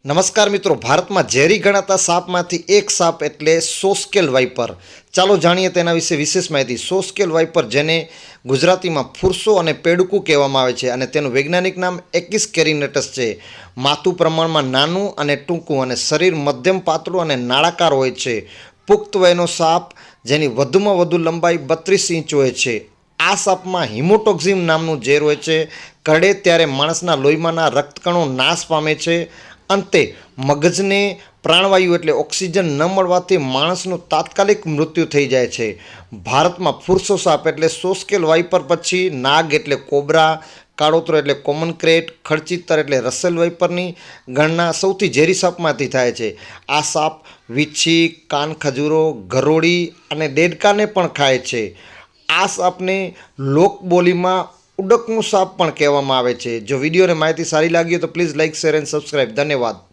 નમસ્કાર મિત્રો, ભારતમાં ઝેરી ગણાતા સાપમાંથી એક સાપ એટલે સોસ્કેલ વાઇપર. ચાલો જાણીએ તેના વિશે વિશેષ માહિતી. સોસ્કેલ વાઇપર, જેને ગુજરાતીમાં ફુરસો અને પેડકું કહેવામાં આવે છે, અને તેનું વૈજ્ઞાનિક નામ એકિસ કેરિનેટસ છે. માથું પ્રમાણમાં નાનું અને ટૂંકું અને શરીર મધ્યમ પાતળું અને નાળાકાર હોય છે. પુખ્ત વયનો સાપ જેની વધુમાં વધુ લંબાઈ 32 ઇંચ હોય છે. આ સાપમાં હિમોટોક્સિન નામનું ઝેર હોય છે. કરડે ત્યારે માણસના લોહીમાંના રક્તકણો નાશ પામે છે. અંતે મગજને પ્રાણવાયુ એટલે ઓક્સિજન ન મળવાથી માણસનું તાત્કાલિક મૃત્યુ થઈ જાય છે. ભારતમાં ફુરસો સાપ એટલે સોસ્કેલ વાઇપર પછી નાગ એટલે કોબરા, કાળોતરો એટલે કોમન ક્રેટ, ખડચિત્તર એટલે રસેલ વાઇપરની ગણના સૌથી ઝેરી સાપમાંથી થાય છે. આ સાપ વીછી, કાન ખજૂરો, ગરોળી અને દેડકાને પણ ખાય છે. આ સાપને લોકબોલીમાં ઉડકનું સાપ પણ કહેવામાં આવે છે. જો વિડીયો અને માહિતી સારી લાગી હોય તો please like, share and subscribe. ધન્યવાદ.